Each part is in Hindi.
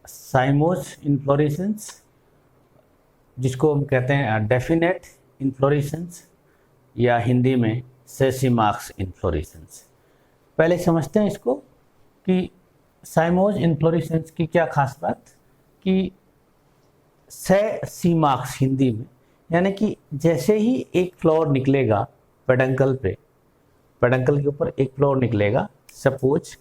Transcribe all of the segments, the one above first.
साइमोस इन्फ्लोरेसेंस, जिसको हम कहते हैं डेफिनेट इन्फ्लोरेसेंस या हिंदी में सेसीमार्क्स इन्फ्लोरेसेंस। पहले समझते हैं इसको कि साइमोस इन्फ्लोरेसेंस की क्या खास बात, कि सेसीमार्क्स हिंदी में, यानी कि जैसे ही एक फ्लावर निकलेगा पेडंकल पे, पेडंकल के ऊपर एक फ्लावर निकलेगा, सपोज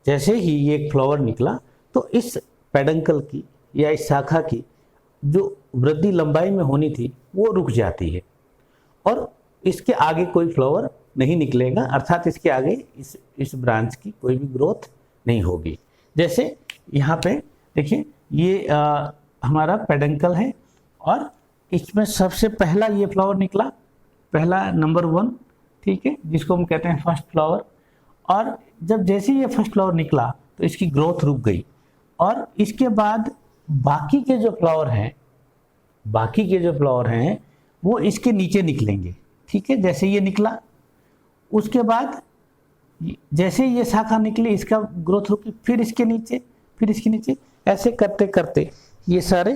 जैसे ही ये एक फ्लावर निकला तो इस पेडंकल की या इस शाखा की जो वृद्धि लंबाई में होनी थी वो रुक जाती है और इसके आगे कोई फ्लावर नहीं निकलेगा, अर्थात इसके आगे इस ब्रांच की कोई भी ग्रोथ नहीं होगी। जैसे यहाँ पे देखिए ये हमारा पेडंकल है और इसमें सबसे पहला ये फ्लावर निकला, पहला नंबर 1, ठीक है, जिसको हम कहते हैं फर्स्ट फ्लावर। और जब जैसे ये फर्स्ट फ्लावर निकला तो इसकी ग्रोथ रुक गई और इसके बाद बाकी के जो फ्लावर हैं वो इसके नीचे निकलेंगे, ठीक है। जैसे ये निकला उसके बाद जैसे ये शाखा निकली इसका ग्रोथ रुकी, फिर इसके नीचे, फिर इसके नीचे, ऐसे करते करते ये सारे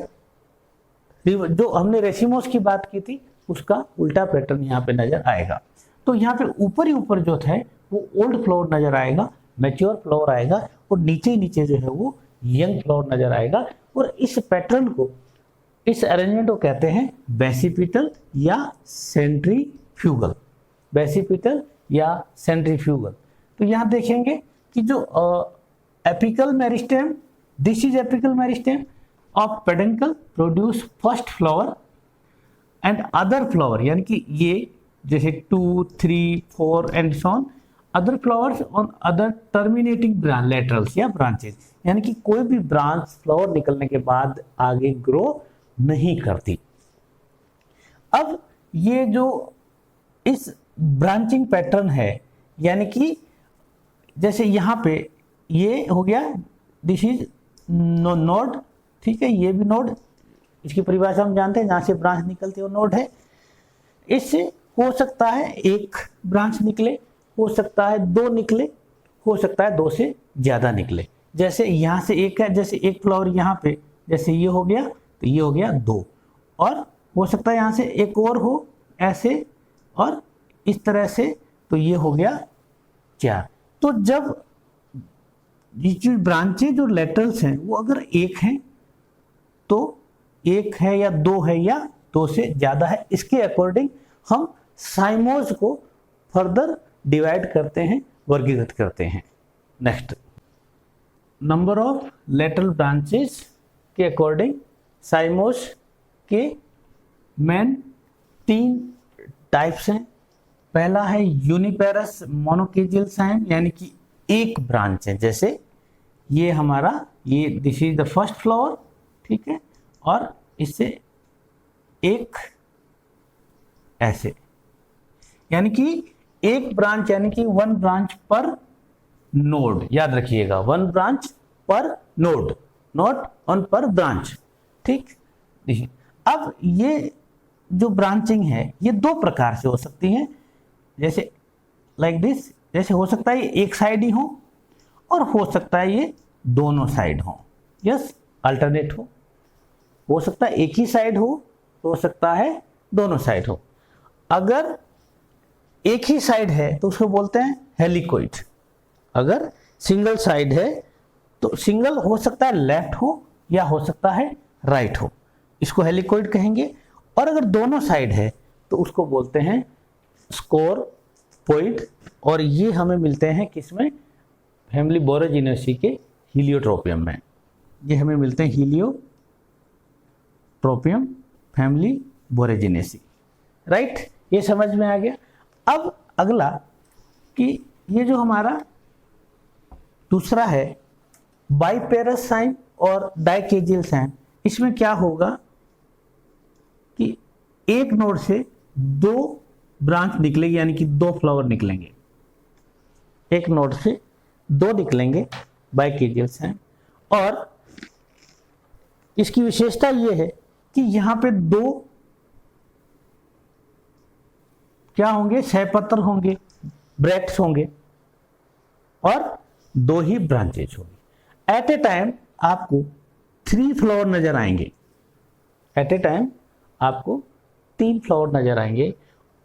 जो हमने रेसिमोस की बात की थी उसका उल्टा पैटर्न यहाँ पे नजर आएगा। तो यहाँ पे ऊपर ही ऊपर जो है वो ओल्ड फ्लावर नजर आएगा, मैच्योर फ्लावर आएगा और नीचे नीचे जो है वो यंग फ्लावर नजर आएगा। और इस पैटर्न को, इस अरेंजमेंट को कहते हैं बेसिपिटल या सेंट्रीफ्यूगल, बेसिपिटल या सेंट्रीफ्यूगल। तो यहाँ देखेंगे कि जो apical meristem, this is apical meristem of peduncle produce first flower and other flower, यानी कि ये जैसे 2, 3, 4 and so on, other flowers on other terminating branch laterals या ब्रांचेस, यानी कि कोई भी ब्रांच फ्लावर निकलने के बाद आगे ग्रो नहीं करती। अब ये जो इस ब्रांचिंग पैटर्न है, यानी कि जैसे यहाँ पे ये हो गया, दिस इज नोड, ठीक है, ये भी नोड, इसकी परिभाषा हम जानते हैं, जहाँ से ब्रांच निकलती है वो नोड है। इससे हो सकता है एक ब्रांच निकले, हो सकता है 2 निकले, हो सकता है 2 से ज़्यादा निकले। जैसे यहाँ से एक है, जैसे एक फ्लावर यहाँ पे जैसे ये हो गया तो ये हो गया 2, और हो सकता है यहाँ से एक और हो ऐसे और इस तरह से, तो ये हो गया 4। तो जब ये जो ब्रांचें जो लेटरल्स हैं वो अगर एक हैं तो 1 है या 2 है या 2 से ज़्यादा है, इसके अकॉर्डिंग हम साइमोस को फर्दर डिवाइड करते हैं, वर्गीकृत करते हैं। Next, number of lateral branches के अकॉर्डिंग साइमोस के मेन 3 टाइप्स हैं। पहला है यूनिपेरस मोनोकेजियल साइम, यानी कि एक ब्रांच है, जैसे ये हमारा ये this is the first flower, ठीक है, और इससे एक ऐसे, यानी कि एक ब्रांच, यानी कि 1 ब्रांच पर नोड, याद रखिएगा 1 ब्रांच पर नोड, नॉट 1 पर ब्रांच, ठीक। देखिए अब ये जो ब्रांचिंग है ये 2 प्रकार से हो सकती है, जैसे लाइक दिस, जैसे हो सकता है ये एक साइड ही हो और हो सकता है ये दोनों साइड हो, यस, अल्टरनेट हो सकता है एक ही साइड हो सकता है दोनों साइड हो। अगर एक ही साइड है तो उसको बोलते हैं हेलिकोइड, अगर सिंगल साइड है तो सिंगल हो सकता है लेफ्ट हो या हो सकता है राइट हो, इसको हेलिकोइड कहेंगे। और अगर दोनों साइड है तो उसको बोलते हैं स्कोरपोइड, और ये हमें मिलते हैं किसमें, फैमिली बोरोजिनेसी के हीलियोट्रोपियम में, ये हमें मिलते हैं हीलियोट्रोपियम फैमिली बोरोजिनेसी, राइट, ये समझ में आ गया। अब अगला कि ये जो हमारा दूसरा है बाइपेरस साइम और डाइकेजियल साइम, इसमें क्या होगा कि एक नोड से 2 ब्रांच निकलेगी, यानी कि 2 फ्लावर निकलेंगे, एक नोड से 2 निकलेंगे बाइकेजियल साइम। और इसकी विशेषता ये है कि यहाँ पे 2 क्या होंगे, सहपत्र होंगे, ब्रैक्ट्स होंगे और 2 ही ब्रांचेज होंगी। एट ए टाइम आपको 3 फ्लावर नजर आएंगे, एट ए टाइम आपको 3 फ्लावर नजर आएंगे।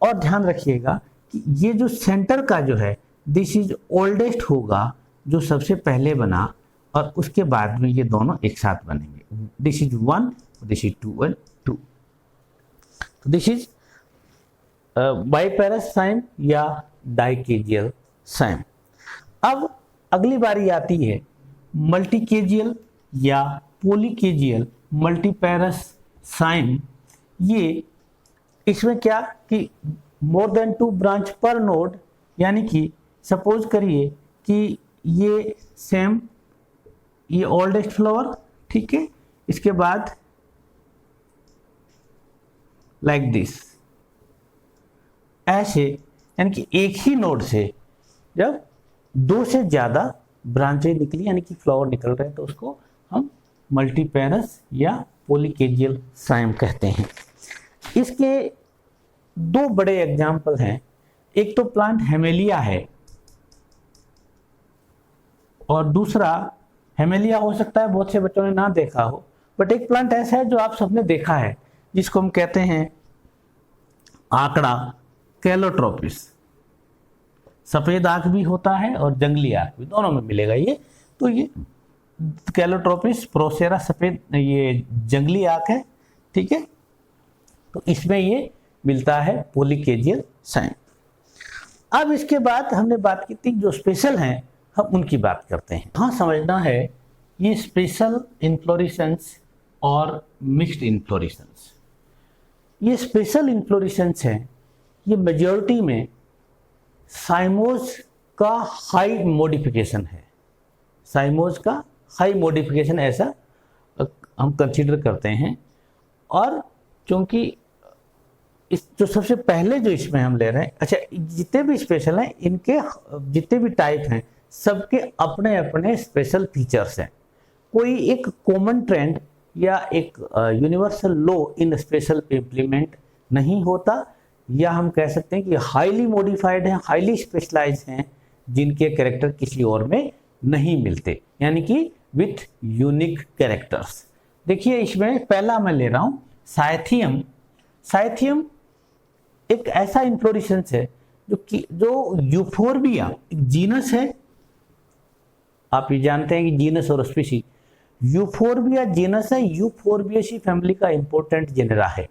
और ध्यान रखिएगा कि ये जो सेंटर का जो है दिस इज ओल्डेस्ट होगा, जो सबसे पहले बना, और उसके बाद में ये दोनों एक साथ बनेंगे। This is 1, this is 2 and 2। तो दिस इज बाइपेरस साइम या डाइकेजियल साइम। अब अगली बारी आती है मल्टीकेजियल या पॉलीकेजियल मल्टीपेरस साइम। ये इसमें क्या कि मोर देन 2 ब्रांच पर नोड, यानी कि सपोज करिए कि ये सेम, ये ओल्डेस्ट फ्लावर, ठीक है, इसके बाद लाइक दिस, ऐसे, यानी कि एक ही नोड से जब 2 से ज़्यादा ब्रांचें निकली, यानी कि फ्लावर निकल रहे हैं, तो उसको हम मल्टीपेरस या पॉलीकेजियल साइम कहते हैं। इसके 2 बड़े एग्जाम्पल हैं। एक तो प्लांट हेमेलिया है, और दूसरा हेमेलिया हो सकता है बहुत से बच्चों ने ना देखा हो, बट एक प्लांट ऐसा है जो आप सबने देखा है, जिसको हम कहते हैं आंकड़ा, कैलोट्रोपिस। सफेद आंख भी होता है और जंगली आंख भी, दोनों में मिलेगा ये। तो ये कैलोट्रोपिस प्रोसेरा सफेद, ये जंगली आंख है, ठीक है। तो इसमें ये मिलता है पॉलीकेजियल साइम। अब इसके बाद हमने बात की थी जो स्पेशल हैं, हम उनकी बात करते हैं। हाँ, समझना है ये स्पेशल इन्फ्लोरेसेंस और मिक्स्ड इन्फ्लोरेसेंस। ये स्पेशल इन्फ्लोरेसेंस है, ये मेजॉरिटी में साइमोज का हाई मॉडिफिकेशन है। साइमोज का हाई मॉडिफिकेशन ऐसा हम कंसीडर करते हैं। और क्योंकि इस जो सबसे पहले जो इसमें हम ले रहे हैं, अच्छा, जितने भी स्पेशल हैं, इनके जितने भी टाइप हैं, सबके अपने अपने स्पेशल फीचर्स हैं। कोई एक कॉमन ट्रेंड या एक यूनिवर्सल लॉ इन स्पेशल पे इम्प्लीमेंट नहीं होता, या हम कह सकते हैं कि हाईली मॉडिफाइड हैं, हाईली स्पेशलाइज हैं, जिनके कैरेक्टर किसी और में नहीं मिलते, यानी कि विथ यूनिक कैरेक्टर्स। देखिए, इसमें पहला मैं ले रहा हूँ साइथियम। साइथियम एक ऐसा इन्फ्लोरेसेंस है जो यूफोर्बिया एक जीनस है। आप ये जानते हैं कि जीनस और स्पीशी, यूफोर्बिया जीनस है, यूफोर्बिएसी फैमिली का इंपॉर्टेंट जेनेरा है,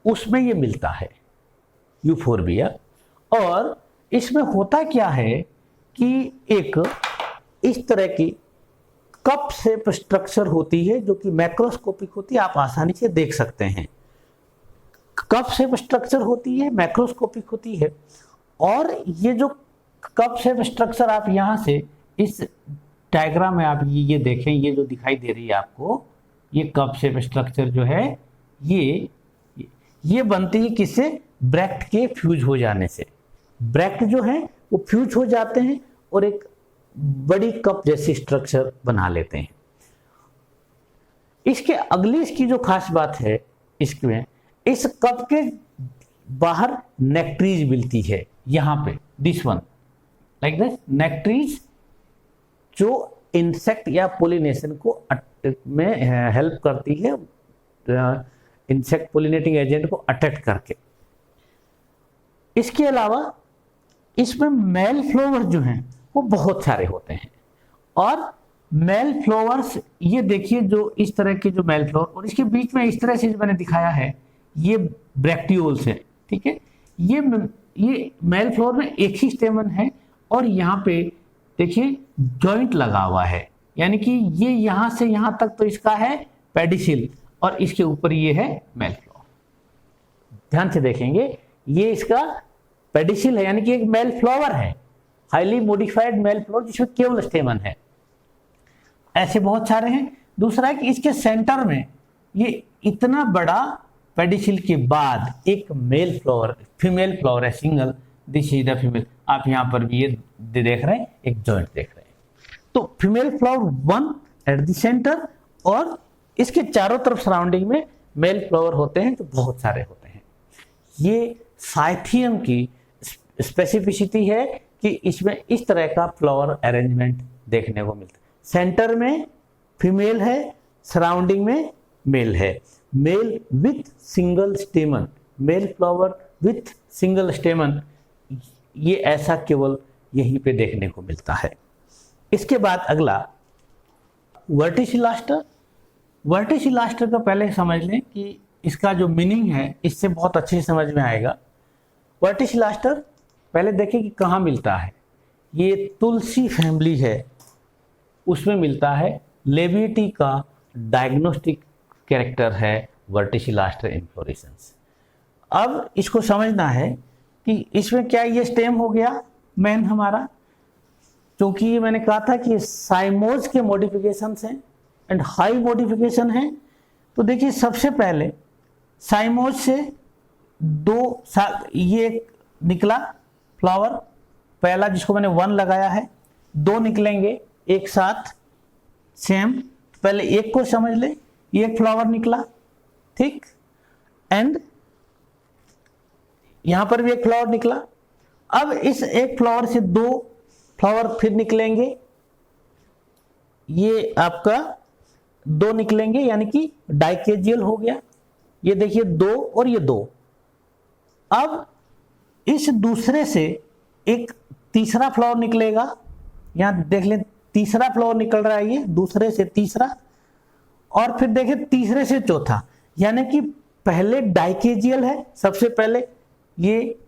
उसमें ये मिलता है यूफोर्बिया। और इसमें होता क्या है कि एक इस तरह की कप शेप स्ट्रक्चर होती है, जो कि मैक्रोस्कोपिक होती है, आप आसानी से देख सकते हैं। कप शेप स्ट्रक्चर होती है, मैक्रोस्कोपिक होती है। और ये जो कप शेप स्ट्रक्चर आप यहाँ से इस डायग्राम में आप ये देखें, ये जो दिखाई दे रही है आपको, ये कप शेप स्ट्रक्चर जो है ये बनती है किससे? ब्रैक्ट के फ्यूज हो जाने से। ब्रैक्ट जो है वो फ्यूज हो जाते हैं और एक बड़ी कप जैसी स्ट्रक्चर बना लेते हैं। इसके अगली इसकी जो खास बात है, इसमें इस कप के बाहर नेक्ट्रीज मिलती है, यहाँ पे दिस वन लाइक दिस नेक्ट्रीज, जो इंसेक्ट या पोलिनेशन को में हेल्प करती है, इंसेक्ट पोलिनेटिंग एजेंट को अट्रैक्ट करके। इसके अलावा इसमें मेल फ्लावर जो हैं वो बहुत सारे होते हैं। और मेल फ्लावर्स, ये देखिए जो इस तरह के जो मेल फ्लावर, और इसके बीच में इस तरह से मैंने दिखाया है, ये ब्रैक्टियोल्स है, ठीक है। ये मेल फ्लावर में एक ही स्टेमन है और यहाँ पे देखिए जॉइंट लगा हुआ है, यानी कि ये यहाँ से यहाँ तक तो इसका है पेडिसिल और इसके ऊपर ये है मेल फ्लावर। ध्यान से देखेंगे, ये इसका पेडिसिल है, यानी कि एक मेल फ्लावर है, हाईली मॉडिफाइड मेल फ्लावर जिसमें केवल स्टेमन है। ऐसे बहुत सारे हैं। दूसरा है कि इसके सेंटर में ये इतना बड़ा पेडिसिल के बाद एक मेल फ्लावर, फीमेल फ्लावर है, single, this is the female. आप यहाँ पर भी ये देख रहे हैं, एक जॉइंट देख रहे हैं। तो female flower one at the centre, और इसके चारों तरफ सराउंडिंग में मेल फ्लावर होते हैं जो बहुत सारे होते हैं। ये साइथियम की स्पेसिफिसिटी है कि इसमें इस तरह का फ्लावर अरेंजमेंट देखने को मिलता है। सेंटर में फीमेल है सराउंडिंग में मेल है। Mail with single स्टेमन, male flower with single स्टेमन, ये ऐसा केवल यहीं पे देखने को मिलता है। इसके बाद अगला वर्टिसिलास्टर। वर्टिसिलास्टर का पहले समझ लें कि इसका जो मीनिंग है इससे बहुत अच्छे से समझ में आएगा। वर्टिसिलास्टर पहले देखें कि कहाँ मिलता है। ये तुलसी फैमिली है उसमें मिलता है। लेविटी का डायग्नोस्टिक कैरेक्टर है वर्टिसिलास्टर इन्फ्लोरेसेंस। अब इसको समझना है कि इसमें क्या ये स्टेम हो गया मेन हमारा, क्योंकि ये मैंने कहा था कि साइमोज के मॉडिफिकेशंस हैं एंड हाई मॉडिफिकेशन है। तो देखिए सबसे पहले साइमोज से ये निकला फ्लावर पहला, जिसको मैंने 1 लगाया है, 2 निकलेंगे एक साथ सेम। पहले एक को समझ ले, ये एक फ्लावर निकला, ठीक, एंड यहां पर भी एक फ्लावर निकला। अब इस एक फ्लावर से 2 फ्लावर फिर निकलेंगे, ये आपका 2 निकलेंगे, यानी कि डाइकेजियल हो गया। ये देखिए 2 और ये 2। अब इस दूसरे से एक तीसरा फ्लावर निकलेगा, यहां देख लें तीसरा फ्लावर निकल रहा है, ये दूसरे से तीसरा, और फिर देखिए तीसरे से चौथा, यानी कि पहले डाइकेजियल है, सबसे पहले ये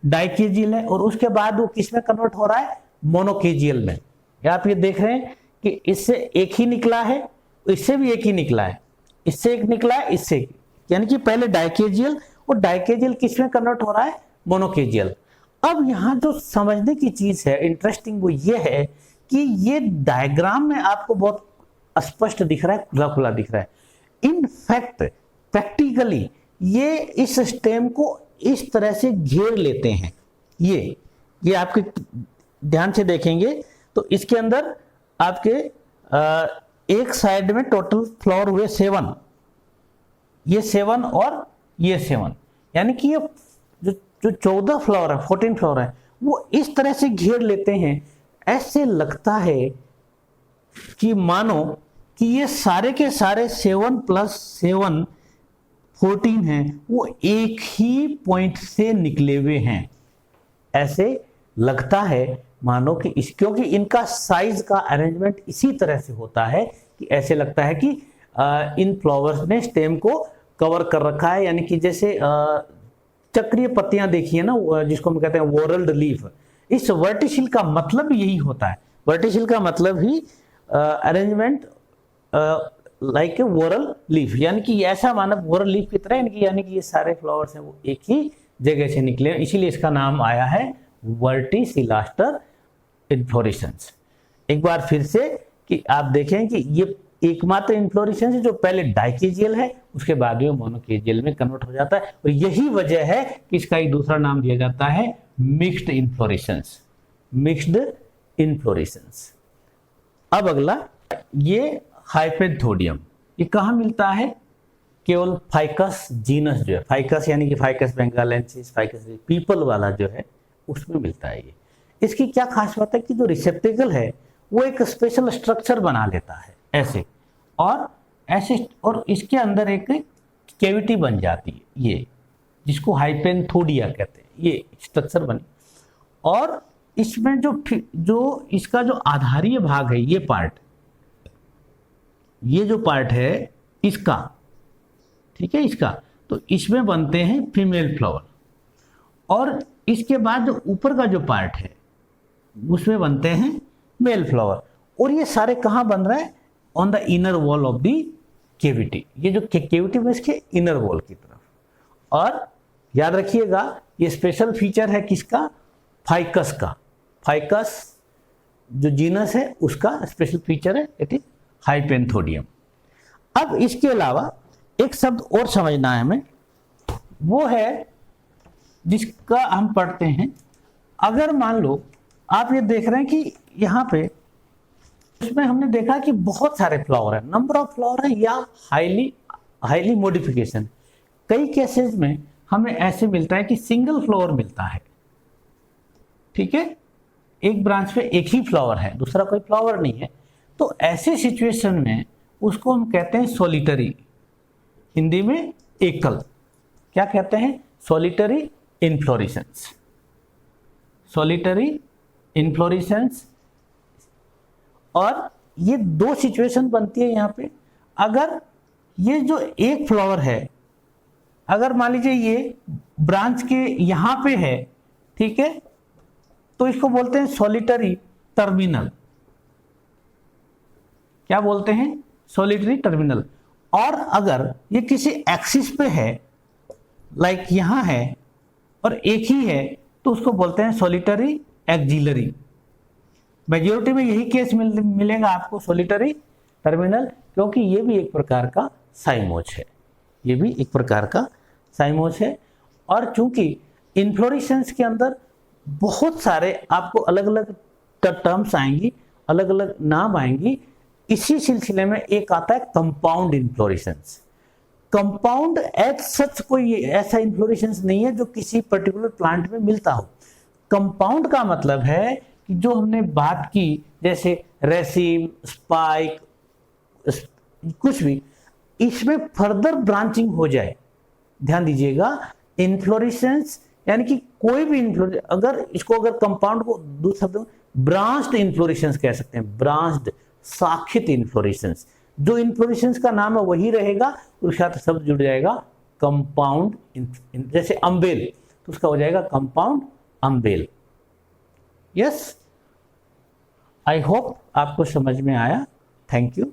डाइकेजियल है और उसके बाद वो किस में कन्वर्ट हो रहा है, मोनोकेजियल में। आप ये देख रहे हैं कि इससे एक ही निकला है, इससे भी एक ही निकला है, इससे एक निकला है, इससे, यानी कि पहले डाइकेजियल और डाइकेजियल किस में कन्वर्ट हो रहा है, मोनोकेजियल। अब यहाँ जो समझने की चीज है इंटरेस्टिंग वो ये है कि ये डायग्राम में आपको बहुत स्पष्ट दिख रहा है, खुला खुला दिख रहा है। इन फैक्ट प्रैक्टिकली ये इस स्टेम को इस तरह से घेर लेते हैं। ये आपके ध्यान से देखेंगे तो इसके अंदर आपके एक साइड में टोटल फ्लावर हुए 7, ये 7 और ये 7, यानी कि ये जो 14 फ्लावर है, 14 फ्लावर है, वो इस तरह से घेर लेते हैं। ऐसे लगता है कि मानो कि ये सारे के सारे 7 + 7 14 हैं, वो एक ही पॉइंट से निकले हुए हैं। ऐसे लगता है मानो कि क्योंकि इनका साइज का अरेंजमेंट इसी तरह से होता है कि ऐसे लगता है कि इन फ्लावर्स ने स्टेम को कवर कर रखा है, यानी कि जैसे चक्रीय पत्तियां देखिए ना, जिसको हम कहते हैं वोरल्ड लीफ। इस वर्टिसिल का मतलब यही होता है। वर्टिसिल का मतलब ही arrangement like a whorl leaf, यानी कि ऐसा मानव वोरल लीफ की तरह, यानी कि ये सारे फ्लावर्स हैं वो एक ही जगह से निकले, इसीलिए इसका नाम आया है वर्टिसिलास्टर इन्फ्लोरेसेंस। एक बार फिर से कि आप देखें कि ये एकमात्र इन्फ्लोरेसेंस है जो पहले डाइकेजियल है, उसके बाद में मोनोकेजियल में कन्वर्ट हो जाता है, और यही वजह है कि इसका एक दूसरा नाम दिया जाता है मिक्स्ड इन्फ्लोरेसेंस। Mixed inflorescence. अब अगला ये हाइपेंथोडियम, ये कहाँ मिलता है, केवल फाइकस जीनस जो है, फाइकस यानी कि फाइकस बेंगालेंसिस, फाइकस पीपल वाला जो है उसमें मिलता है। ये इसकी क्या खास बात है कि जो रिसेप्टेकल है वो एक स्पेशल स्ट्रक्चर बना लेता है ऐसे, और इसके अंदर एक कैविटी बन जाती है, ये जिसको हाइपेंथोडिया कहते हैं, ये स्ट्रक्चर बने। और इसमें जो इसका जो आधारीय भाग है, ये जो पार्ट है इसका, ठीक है, इसका, तो इसमें बनते हैं फीमेल फ्लावर, और इसके बाद जो ऊपर का जो पार्ट है उसमें बनते हैं मेल फ्लावर। और ये सारे कहाँ बन रहा है, on the inner wall of the cavity, ये जो कैविटी में इसके इनर वॉल की तरफ। और याद रखिएगा ये स्पेशल फीचर है किसका, फाइकस का। फाइकस जो जीनस है उसका स्पेशल फीचर है, इट इज हाइपेंथोडियम। अब इसके अलावा एक शब्द और समझना है हमें, वो है जिसका हम पढ़ते हैं। अगर मान लो आप ये देख रहे हैं कि यहाँ पे उसमें हमने देखा कि बहुत सारे फ्लावर है, नंबर ऑफ फ्लावर है या हाईली मॉडिफिकेशन। कई केसेस में हमें ऐसे मिलता है कि सिंगल फ्लावर मिलता है, ठीक है, एक ब्रांच पे एक ही फ्लावर है, दूसरा कोई फ्लावर नहीं है। तो ऐसे सिचुएशन में उसको हम कहते हैं सॉलिटरी, हिंदी में एकल। क्या कहते हैं? Solitary inflorescence, solitary inflorescence. और ये दो सिचुएशन बनती है यहाँ पे। अगर ये जो एक फ्लावर है, अगर मान लीजिए ये ब्रांच के यहां पे है, ठीक है, तो इसको बोलते हैं सॉलिटरी टर्मिनल। क्या बोलते हैं? Solitary terminal. और अगर ये किसी एक्सिस पे है, लाइक यहां है और एक ही है, तो उसको बोलते हैं सॉलिटरी एक्सिलरी। मेजोरिटी में यही केस मिलेगा आपको, सॉलिटरी टर्मिनल, क्योंकि ये भी एक प्रकार का साइमोच है, ये भी एक प्रकार का साइमोच है। और चूंकि इन्फ्लोरेसेंस के अंदर बहुत सारे आपको अलग अलग टर्म्स आएंगी, अलग अलग नाम आएंगी, इसी सिलसिले में एक आता है compound inflorescence. Compound as such कोई ऐसा इन्फ्लोरेसेंस नहीं है जो किसी पर्टिकुलर प्लांट में मिलता हो। कंपाउंड का मतलब है कि जो हमने बात की, जैसे रेसिम, स्पाइक, कुछ भी, इसमें फर्दर ब्रांचिंग हो जाए। ध्यान दीजिएगा, इन्फ्लोरेसेंस यानी कि कोई भी इन्फ्लोरेसेंस, अगर इसको अगर कंपाउंड को दूसरे शब्दों में ब्रांच्ड इन्फ्लोरेसेंस कह सकते हैं, ब्रांच्ड, शाखित इन्फ्लोरेसेंस। जो इन्फ्लोरेसेंस का नाम है वही रहेगा, उसके साथ शब्द जुड़ जाएगा कंपाउंड। जैसे अम्बेल, तो उसका हो जाएगा compound humble. Yes, I hope आपको समझ में आया। Thank you.